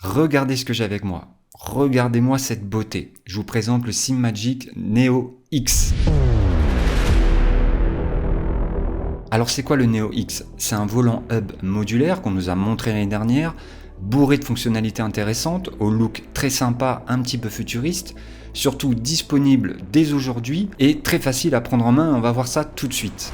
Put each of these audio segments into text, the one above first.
Regardez ce que j'ai avec moi. Regardez-moi cette beauté. Je vous présente le SimMagic Neo X. Alors c'est quoi le Neo X? C'est un volant hub modulaire qu'on nous a montré l'année dernière, bourré de fonctionnalités intéressantes, au look très sympa, un petit peu futuriste, surtout disponible dès aujourd'hui et très facile à prendre en main. On va voir ça tout de suite.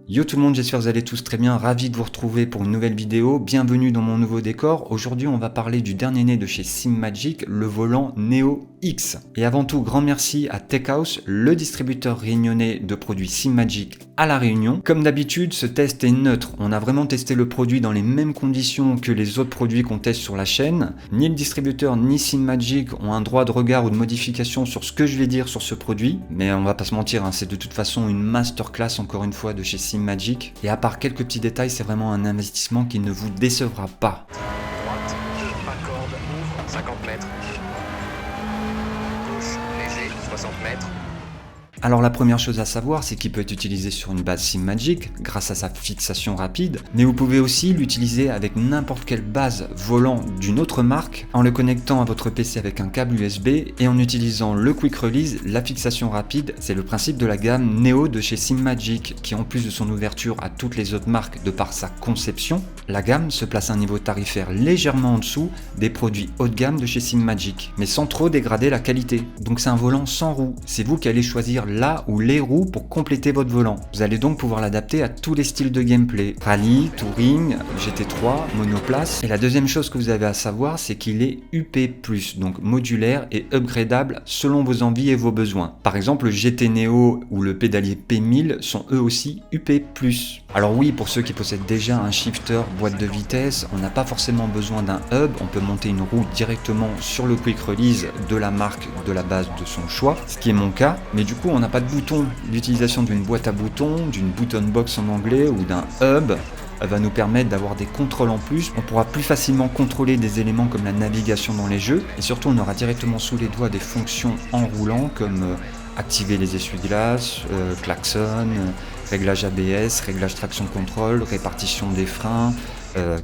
Yo tout le monde, j'espère que vous allez tous très bien, ravi de vous retrouver pour une nouvelle vidéo, bienvenue dans mon nouveau décor. Aujourd'hui on va parler du dernier né de chez SimMagic, le volant Neo X. Et avant tout, grand merci à TechHouse, le distributeur réunionnais de produits SimMagic à La Réunion. Comme d'habitude, ce test est neutre, on a vraiment testé le produit dans les mêmes conditions que les autres produits qu'on teste sur la chaîne. Ni le distributeur ni SimMagic ont un droit de regard ou de modification sur ce que je vais dire sur ce produit, mais on va pas se mentir, c'est de toute façon une masterclass encore une fois de chez SimMagic, et à part quelques petits détails, c'est vraiment un investissement qui ne vous décevra pas. Droite, racorde, ouvre, 50 mètres. Gauche, léger, 60 mètres. Alors la première chose à savoir, c'est qu'il peut être utilisé sur une base SimMagic grâce à sa fixation rapide, mais vous pouvez aussi l'utiliser avec n'importe quelle base volant d'une autre marque en le connectant à votre PC avec un câble USB et en utilisant le Quick Release, la fixation rapide. C'est le principe de la gamme Neo de chez SimMagic qui, en plus de son ouverture à toutes les autres marques de par sa conception, la gamme se place à un niveau tarifaire légèrement en dessous des produits haut de gamme de chez SimMagic, mais sans trop dégrader la qualité. Donc c'est un volant sans roues, c'est vous qui allez choisir là ou les roues pour compléter votre volant. Vous allez donc pouvoir l'adapter à tous les styles de gameplay, rallye, touring, GT3, monoplace. Et la deuxième chose que vous avez à savoir, c'est qu'il est UP+, donc modulaire et upgradable selon vos envies et vos besoins. Par exemple, le GT Neo ou le pédalier P1000 sont eux aussi UP+. Alors oui, pour ceux qui possèdent déjà un shifter boîte de vitesse, on n'a pas forcément besoin d'un hub, on peut monter une roue directement sur le Quick Release de la marque de la base de son choix, ce qui est mon cas, mais du coup on n'a pas de bouton. L'utilisation d'une boîte à boutons, d'une button box en anglais ou d'un hub va nous permettre d'avoir des contrôles en plus. On pourra plus facilement contrôler des éléments comme la navigation dans les jeux, et surtout on aura directement sous les doigts des fonctions en roulant comme activer les essuie-glaces, klaxon, réglage ABS, réglage traction contrôle, répartition des freins,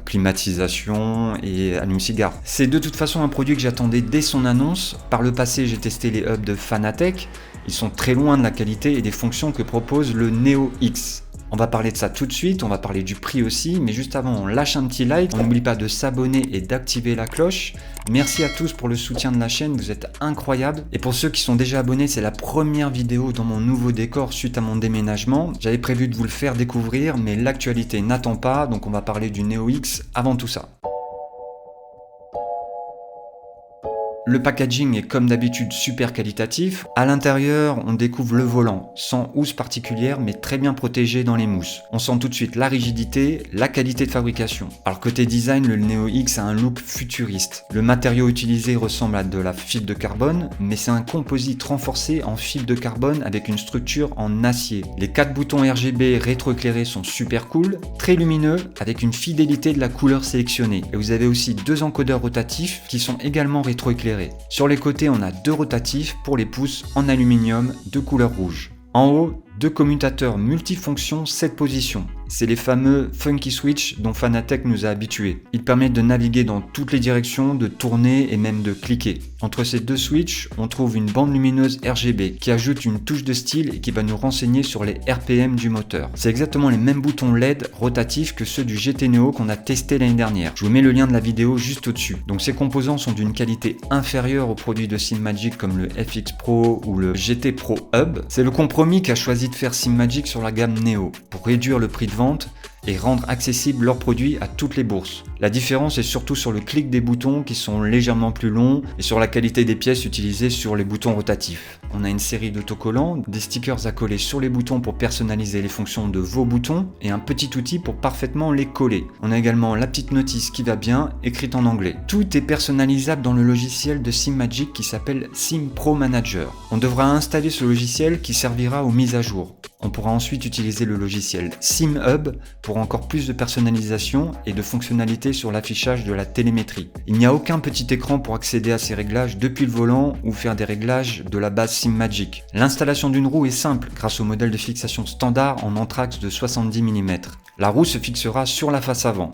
climatisation et allume-cigare. C'est de toute façon un produit que j'attendais dès son annonce. Par le passé, j'ai testé les hubs de Fanatec. Ils sont très loin de la qualité et des fonctions que propose le Neo X. On va parler de ça tout de suite, on va parler du prix aussi, mais juste avant, on lâche un petit like. On n'oublie pas de s'abonner et d'activer la cloche. Merci à tous pour le soutien de la chaîne, vous êtes incroyables. Et pour ceux qui sont déjà abonnés, c'est la première vidéo dans mon nouveau décor suite à mon déménagement. J'avais prévu de vous le faire découvrir, mais l'actualité n'attend pas, donc on va parler du Neo X avant tout ça. Le packaging est comme d'habitude super qualitatif. À l'intérieur, on découvre le volant, sans housse particulière mais très bien protégé dans les mousses. On sent tout de suite la rigidité, la qualité de fabrication. Alors côté design, le Neo X a un look futuriste. Le matériau utilisé ressemble à de la fibre de carbone, mais c'est un composite renforcé en fibre de carbone avec une structure en acier. Les 4 boutons RGB rétroéclairés sont super cool, très lumineux, avec une fidélité de la couleur sélectionnée. Et vous avez aussi 2 encodeurs rotatifs qui sont également rétroéclairés. Sur les côtés, on a 2 rotatifs pour les pouces en aluminium de couleur rouge. En haut, 2 commutateurs multifonctions 7 positions. C'est les fameux Funky Switch dont Fanatec nous a habitués. Ils permettent de naviguer dans toutes les directions, de tourner et même de cliquer. Entre ces 2 switches, on trouve une bande lumineuse RGB qui ajoute une touche de style et qui va nous renseigner sur les RPM du moteur. C'est exactement les mêmes boutons LED rotatifs que ceux du GT Neo qu'on a testé l'année dernière. Je vous mets le lien de la vidéo juste au-dessus. Donc ces composants sont d'une qualité inférieure aux produits de SimMagic comme le FX Pro ou le GT Pro Hub. C'est le compromis qu'a choisi de faire SimMagic sur la gamme Neo pour réduire le prix de vente et rendre accessibles leurs produits à toutes les bourses. La différence est surtout sur le clic des boutons qui sont légèrement plus longs et sur la qualité des pièces utilisées sur les boutons rotatifs. On a une série d'autocollants, des stickers à coller sur les boutons pour personnaliser les fonctions de vos boutons et un petit outil pour parfaitement les coller. On a également la petite notice qui va bien, écrite en anglais. Tout est personnalisable dans le logiciel de SimMagic qui s'appelle Sim Pro Manager. On devra installer ce logiciel qui servira aux mises à jour. On pourra ensuite utiliser le logiciel SimHub pour encore plus de personnalisation et de fonctionnalités sur l'affichage de la télémétrie. Il n'y a aucun petit écran pour accéder à ces réglages depuis le volant ou faire des réglages de la base SimMagic. L'installation d'une roue est simple grâce au modèle de fixation standard en anthrax de 70 mm. La roue se fixera sur la face avant.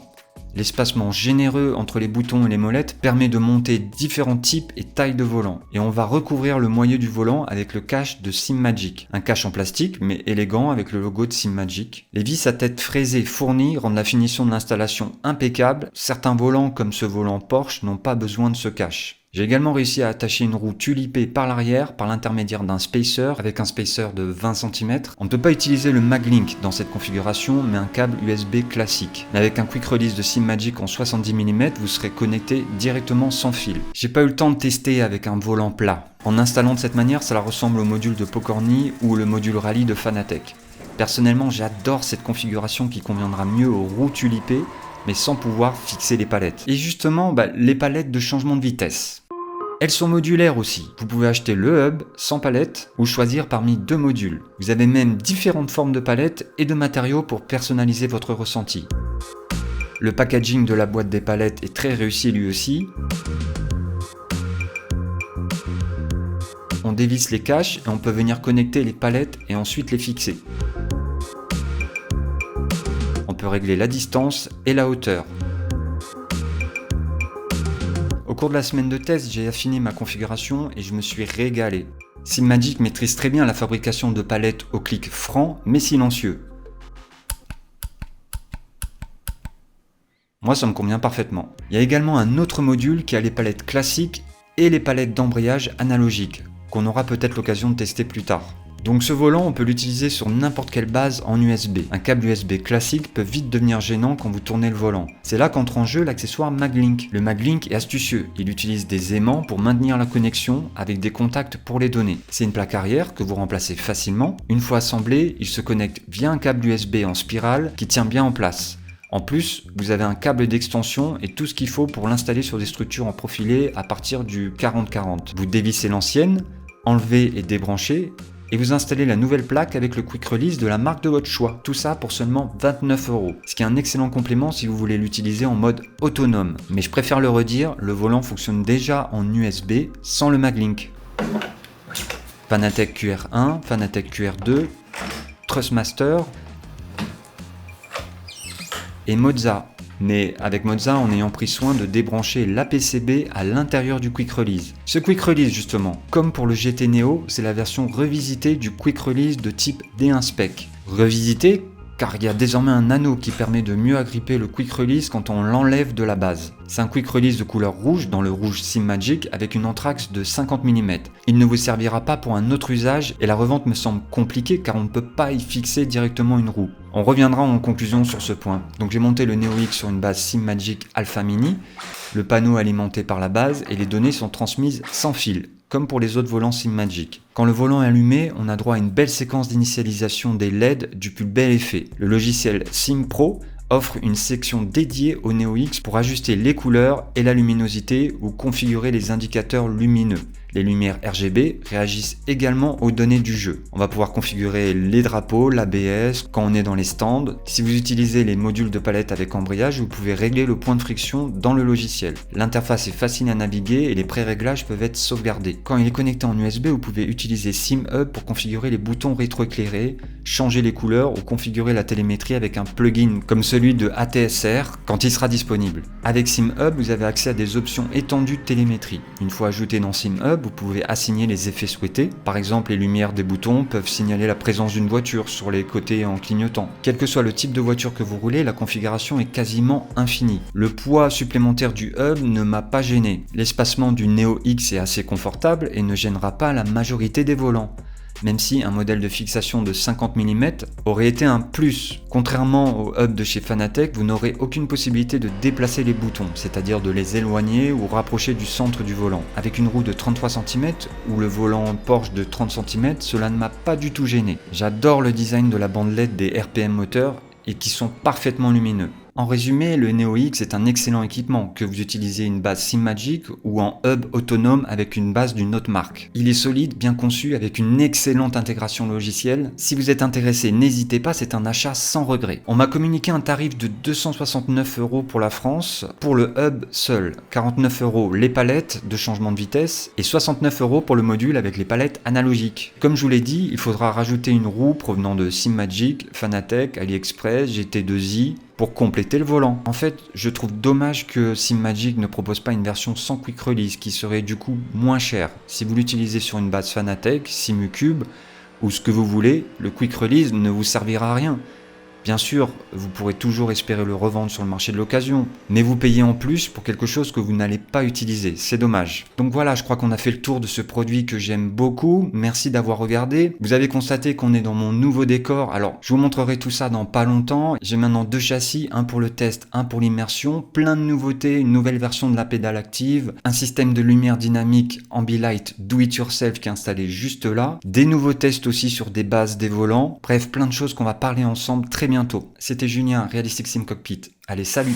L'espacement généreux entre les boutons et les molettes permet de monter différents types et tailles de volant. Et on va recouvrir le moyeu du volant avec le cache de SimMagic. Un cache en plastique mais élégant avec le logo de SimMagic. Les vis à tête fraisée fournies rendent la finition de l'installation impeccable. Certains volants comme ce volant Porsche n'ont pas besoin de ce cache. J'ai également réussi à attacher une roue tulipée par l'arrière par l'intermédiaire d'un spacer avec un spacer de 20 cm. On ne peut pas utiliser le MagLink dans cette configuration mais un câble USB classique. Mais avec un quick release de SimMagic en 70 mm, vous serez connecté directement sans fil. J'ai pas eu le temps de tester avec un volant plat. En installant de cette manière, cela ressemble au module de Pokorny ou le module Rally de Fanatec. Personnellement, j'adore cette configuration qui conviendra mieux aux roues tulipées mais sans pouvoir fixer les palettes. Et justement, les palettes de changement de vitesse. Elles sont modulaires aussi. Vous pouvez acheter le hub sans palette ou choisir parmi 2 modules. Vous avez même différentes formes de palettes et de matériaux pour personnaliser votre ressenti. Le packaging de la boîte des palettes est très réussi lui aussi. On dévisse les caches et on peut venir connecter les palettes et ensuite les fixer. On peut régler la distance et la hauteur. Au cours de la semaine de test, j'ai affiné ma configuration et je me suis régalé. SimMagic maîtrise très bien la fabrication de palettes au clic franc mais silencieux. Moi, ça me convient parfaitement. Il y a également un autre module qui a les palettes classiques et les palettes d'embrayage analogiques, qu'on aura peut-être l'occasion de tester plus tard. Donc ce volant, on peut l'utiliser sur n'importe quelle base en USB. Un câble USB classique peut vite devenir gênant quand vous tournez le volant. C'est là qu'entre en jeu l'accessoire MagLink. Le MagLink est astucieux, il utilise des aimants pour maintenir la connexion avec des contacts pour les données. C'est une plaque arrière que vous remplacez facilement. Une fois assemblé, il se connecte via un câble USB en spirale qui tient bien en place. En plus, vous avez un câble d'extension et tout ce qu'il faut pour l'installer sur des structures en profilé à partir du 40-40. Vous dévissez l'ancienne, enlevez et débranchez, et vous installez la nouvelle plaque avec le quick release de la marque de votre choix. Tout ça pour seulement 29 €, ce qui est un excellent complément si vous voulez l'utiliser en mode autonome. Mais je préfère le redire, le volant fonctionne déjà en USB sans le MagLink. Fanatec QR1, Fanatec QR2, Trustmaster et Mozza. Mais avec Mozza en ayant pris soin de débrancher l'APCB à l'intérieur du Quick Release. Ce Quick Release justement, comme pour le GT Neo, c'est la version revisitée du Quick Release de type D1 Spec. Revisité car il y a désormais un anneau qui permet de mieux agripper le Quick Release quand on l'enlève de la base. C'est un Quick Release de couleur rouge dans le rouge SimMagic avec une anthrax de 50 mm. Il ne vous servira pas pour un autre usage et la revente me semble compliquée car on ne peut pas y fixer directement une roue. On reviendra en conclusion sur ce point. Donc j'ai monté le Neo X sur une base SimMagic Alpha Mini, le panneau alimenté par la base et les données sont transmises sans fil, comme pour les autres volants SimMagic. Quand le volant est allumé, on a droit à une belle séquence d'initialisation des LED du plus bel effet. Le logiciel SimPro offre une section dédiée au Neo X pour ajuster les couleurs et la luminosité ou configurer les indicateurs lumineux. Les lumières RGB réagissent également aux données du jeu. On va pouvoir configurer les drapeaux, l'ABS, quand on est dans les stands. Si vous utilisez les modules de palette avec embrayage, vous pouvez régler le point de friction dans le logiciel. L'interface est facile à naviguer et les pré-réglages peuvent être sauvegardés. Quand il est connecté en USB, vous pouvez utiliser SimHub pour configurer les boutons rétroéclairés, changer les couleurs ou configurer la télémétrie avec un plugin comme celui de ATSR quand il sera disponible. Avec SimHub, vous avez accès à des options étendues de télémétrie. Une fois ajouté dans SimHub, vous pouvez assigner les effets souhaités. Par exemple, les lumières des boutons peuvent signaler la présence d'une voiture sur les côtés en clignotant. Quel que soit le type de voiture que vous roulez, la configuration est quasiment infinie. Le poids supplémentaire du hub ne m'a pas gêné. L'espacement du Neo X est assez confortable et ne gênera pas la majorité des volants. Même si un modèle de fixation de 50 mm aurait été un plus. Contrairement au hub de chez Fanatec, vous n'aurez aucune possibilité de déplacer les boutons, c'est-à-dire de les éloigner ou rapprocher du centre du volant. Avec une roue de 33 cm ou le volant Porsche de 30 cm, cela ne m'a pas du tout gêné. J'adore le design de la bande LED des RPM moteurs et qui sont parfaitement lumineux. En résumé, le Neo X est un excellent équipement, que vous utilisez une base SimMagic ou en hub autonome avec une base d'une autre marque. Il est solide, bien conçu, avec une excellente intégration logicielle. Si vous êtes intéressé, n'hésitez pas, c'est un achat sans regret. On m'a communiqué un tarif de 269 € pour la France, pour le hub seul, 49 € les palettes de changement de vitesse et 69 € pour le module avec les palettes analogiques. Comme je vous l'ai dit, il faudra rajouter une roue provenant de SimMagic, Fanatec, AliExpress, GT2i pour compléter le volant. En fait, je trouve dommage que SimMagic ne propose pas une version sans Quick Release qui serait du coup moins chère. Si vous l'utilisez sur une base Fanatec, SimuCube ou ce que vous voulez, le Quick Release ne vous servira à rien. Bien sûr, vous pourrez toujours espérer le revendre sur le marché de l'occasion, mais vous payez en plus pour quelque chose que vous n'allez pas utiliser, c'est dommage. Donc voilà, je crois qu'on a fait le tour de ce produit que j'aime beaucoup, merci d'avoir regardé. Vous avez constaté qu'on est dans mon nouveau décor, alors je vous montrerai tout ça dans pas longtemps. J'ai maintenant 2 châssis, un pour le test, un pour l'immersion, plein de nouveautés, une nouvelle version de la pédale active, un système de lumière dynamique Ambilight Do It Yourself qui est installé juste là, des nouveaux tests aussi sur des bases des volants, bref plein de choses qu'on va parler ensemble très bientôt. C'était Julien, Realistic Sim Cockpit. Allez, salut!